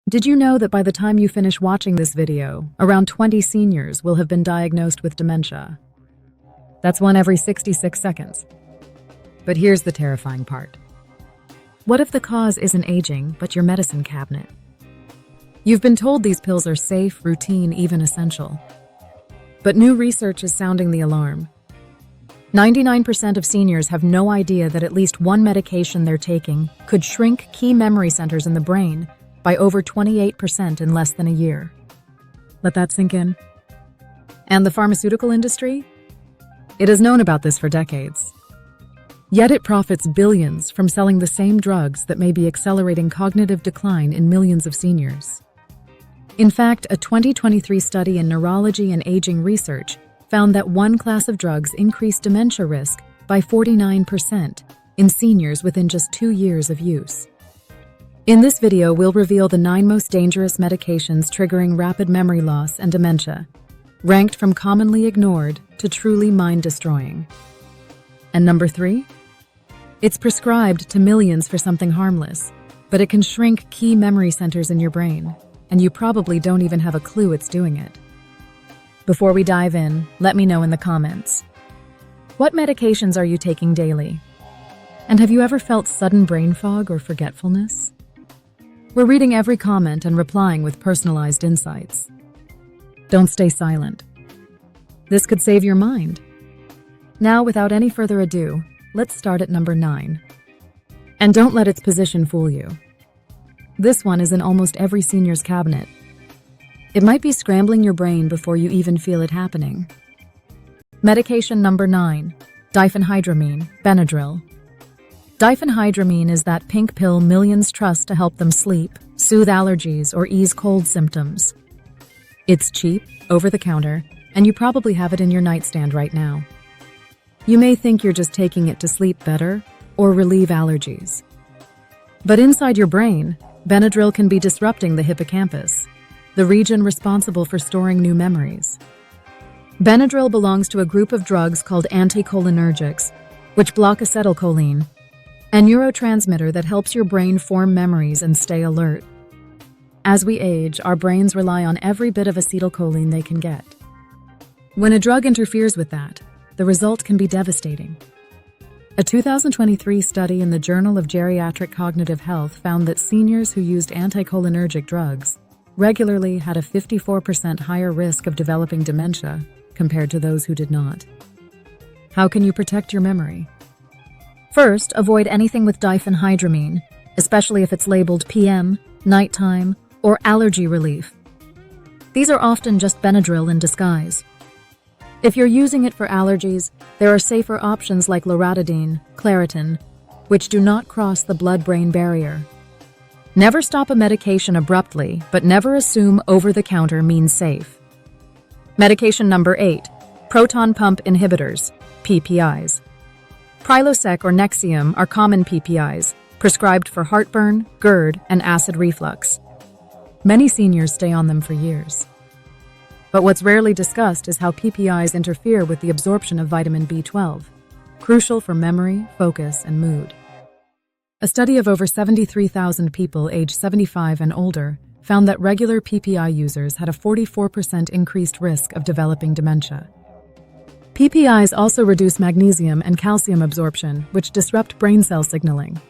Did you know that by the time you finish watching this video, around 20 seniors will have been diagnosed with dementia? That's one every 66 seconds. But here's the terrifying part. What if the cause isn't aging, but your medicine cabinet? You've been told these pills are safe, routine, even essential. But new research is sounding the alarm. 99% of seniors have no idea that at least one medication they're taking could shrink key memory centers in the brain by over 28% in less than a year. Let that sink in. And the pharmaceutical industry? It has known about this for decades. Yet it profits billions from selling the same drugs that may be accelerating cognitive decline in millions of seniors. In fact, a 2023 study in neurology and aging research found that one class of drugs increased dementia risk by 49% in seniors within just 2 years of use. In this video, we'll reveal the 9 most dangerous medications triggering rapid memory loss and dementia, ranked from commonly ignored to truly mind-destroying. And number 3? It's prescribed to millions for something harmless, but it can shrink key memory centers in your brain, and you probably don't even have a clue it's doing it. Before we dive in, let me know in the comments. What medications are you taking daily? And have you ever felt sudden brain fog or forgetfulness? We're reading every comment and replying with personalized insights. Don't stay silent. This could save your mind. Now, without any further ado, let's start at number 9. And don't let its position fool you. This one is in almost every senior's cabinet. It might be scrambling your brain before you even feel it happening. Medication number 9, diphenhydramine, Benadryl. Diphenhydramine is that pink pill millions trust to help them sleep, soothe allergies, or ease cold symptoms. It's cheap, over-the-counter, and you probably have it in your nightstand right now. You may think you're just taking it to sleep better or relieve allergies. But inside your brain, Benadryl can be disrupting the hippocampus, the region responsible for storing new memories. Benadryl belongs to a group of drugs called anticholinergics, which block acetylcholine, a neurotransmitter that helps your brain form memories and stay alert. As we age, our brains rely on every bit of acetylcholine they can get. When a drug interferes with that, the result can be devastating. A 2023 study in the Journal of Geriatric Cognitive Health found that seniors who used anticholinergic drugs regularly had a 54% higher risk of developing dementia compared to those who did not. How can you protect your memory? First, avoid anything with diphenhydramine, especially if it's labeled PM, nighttime, or allergy relief. These are often just Benadryl in disguise. If you're using it for allergies, there are safer options like loratadine, Claritin, which do not cross the blood-brain barrier. Never stop a medication abruptly, but never assume over-the-counter means safe. Medication number 8, proton pump inhibitors, PPIs. Prilosec or Nexium are common PPIs, prescribed for heartburn, GERD, and acid reflux. Many seniors stay on them for years. But what's rarely discussed is how PPIs interfere with the absorption of vitamin B12, crucial for memory, focus, and mood. A study of over 73,000 people aged 75 and older found that regular PPI users had a 44% increased risk of developing dementia. PPIs also reduce magnesium and calcium absorption, which disrupt brain cell signaling.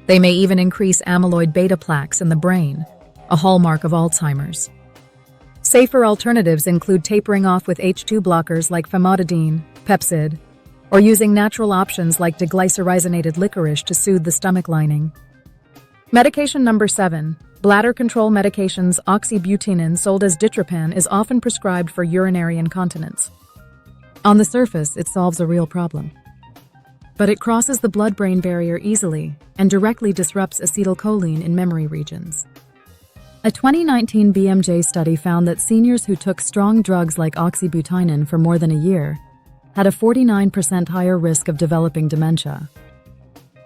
They may even increase amyloid beta plaques in the brain, a hallmark of Alzheimer's. Safer alternatives include tapering off with H2 blockers like famotidine, Pepcid, or using natural options like deglycyrrhizonated licorice to soothe the stomach lining. Medication number 7, bladder control medications. Oxybutynin, sold as Ditropan, is often prescribed for urinary incontinence. On the surface, it solves a real problem. But it crosses the blood-brain barrier easily and directly disrupts acetylcholine in memory regions. A 2019 BMJ study found that seniors who took strong drugs like oxybutynin for more than a year had a 49% higher risk of developing dementia.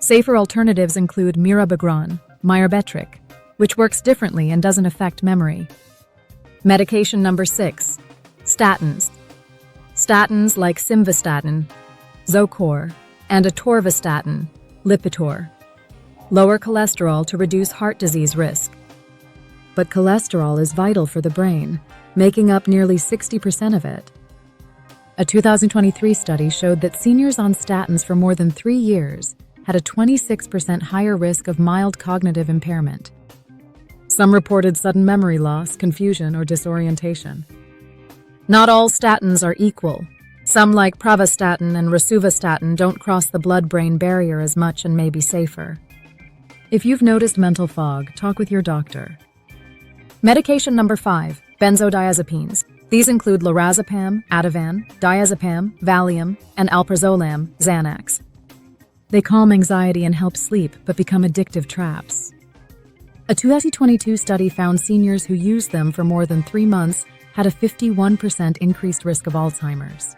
Safer alternatives include mirabegron, Myrbetriq, which works differently and doesn't affect memory. Medication number 6, statins. Statins like simvastatin, Zocor, and atorvastatin, Lipitor, lower cholesterol to reduce heart disease risk. but cholesterol is vital for the brain, making up nearly 60% of it. A 2023 study showed that seniors on statins for more than 3 years had a 26% higher risk of mild cognitive impairment. Some reported sudden memory loss, confusion, or disorientation. Not all statins are equal. Some, like pravastatin and rosuvastatin, don't cross the blood-brain barrier as much and may be safer. If you've noticed mental fog, talk with your doctor. Medication number 5, benzodiazepines. These include lorazepam, Ativan, diazepam, Valium, and alprazolam, Xanax. They calm anxiety and help sleep, but become addictive traps. A 2022 study found seniors who used them for more than 3 months had a 51% increased risk of Alzheimer's.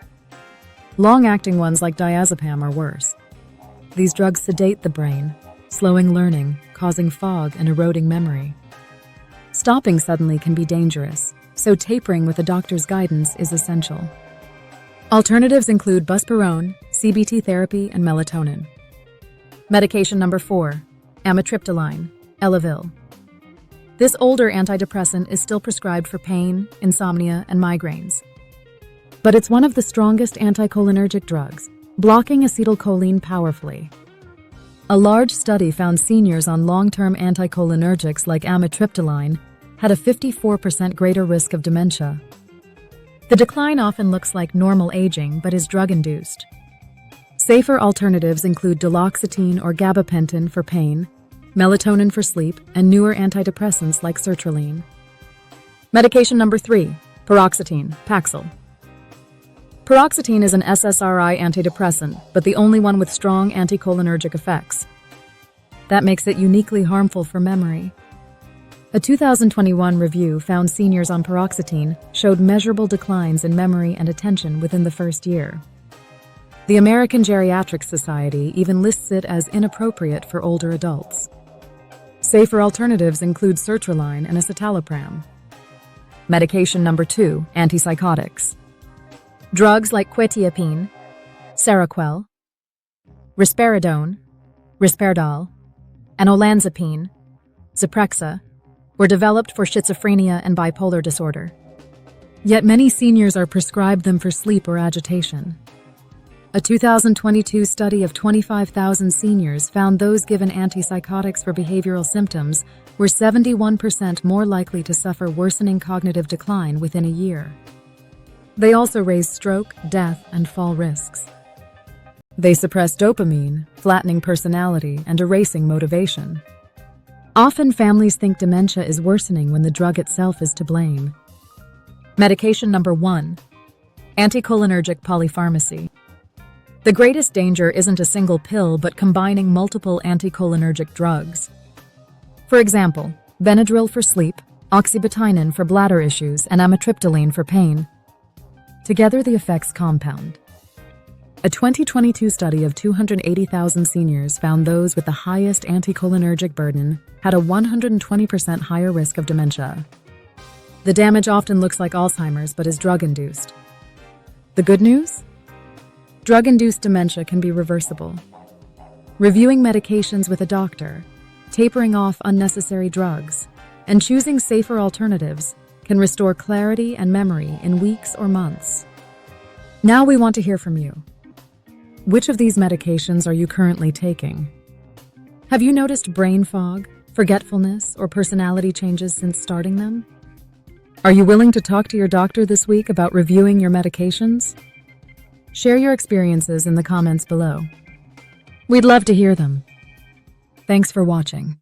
Long-acting ones like diazepam are worse. These drugs sedate the brain, slowing learning, causing fog, and eroding memory. Stopping suddenly can be dangerous, so tapering with a doctor's guidance is essential. Alternatives include buspirone, CBT therapy, and melatonin. Medication number 4, amitriptyline, Elavil. This older antidepressant is still prescribed for pain, insomnia, and migraines. But it's one of the strongest anticholinergic drugs, blocking acetylcholine powerfully. A large study found seniors on long-term anticholinergics like amitriptyline had a 54% greater risk of dementia. The decline often looks like normal aging, but is drug-induced. Safer alternatives include duloxetine or gabapentin for pain, melatonin for sleep, and newer antidepressants like sertraline. Medication number 3, paroxetine, Paxil. Paroxetine is an SSRI antidepressant, but the only one with strong anticholinergic effects. That makes it uniquely harmful for memory. A 2021 review found seniors on paroxetine showed measurable declines in memory and attention within the first year. The American Geriatric Society even lists it as inappropriate for older adults. Safer alternatives include sertraline and escitalopram. Medication number 2, antipsychotics. Drugs like quetiapine, Seroquel, risperidone, Risperdal, and olanzapine, Zyprexa, were developed for schizophrenia and bipolar disorder. Yet many seniors are prescribed them for sleep or agitation. A 2022 study of 25,000 seniors found those given antipsychotics for behavioral symptoms were 71% more likely to suffer worsening cognitive decline within a year. They also raise stroke, death, and fall risks. They suppress dopamine, flattening personality, and erasing motivation. Often families think dementia is worsening when the drug itself is to blame. Medication number 1, anticholinergic polypharmacy. The greatest danger isn't a single pill, but combining multiple anticholinergic drugs. For example, Benadryl for sleep, oxybutynin for bladder issues, and amitriptyline for pain. Together, the effects compound. A 2022 study of 280,000 seniors found those with the highest anticholinergic burden had a 120% higher risk of dementia. The damage often looks like Alzheimer's, but is drug-induced. The good news? Drug-induced dementia can be reversible. Reviewing medications with a doctor, tapering off unnecessary drugs, and choosing safer alternatives can restore clarity and memory in weeks or months. Now we want to hear from you. Which of these medications are you currently taking? Have you noticed brain fog, forgetfulness, or personality changes since starting them? Are you willing to talk to your doctor this week about reviewing your medications? Share your experiences in the comments below. We'd love to hear them. Thanks for watching.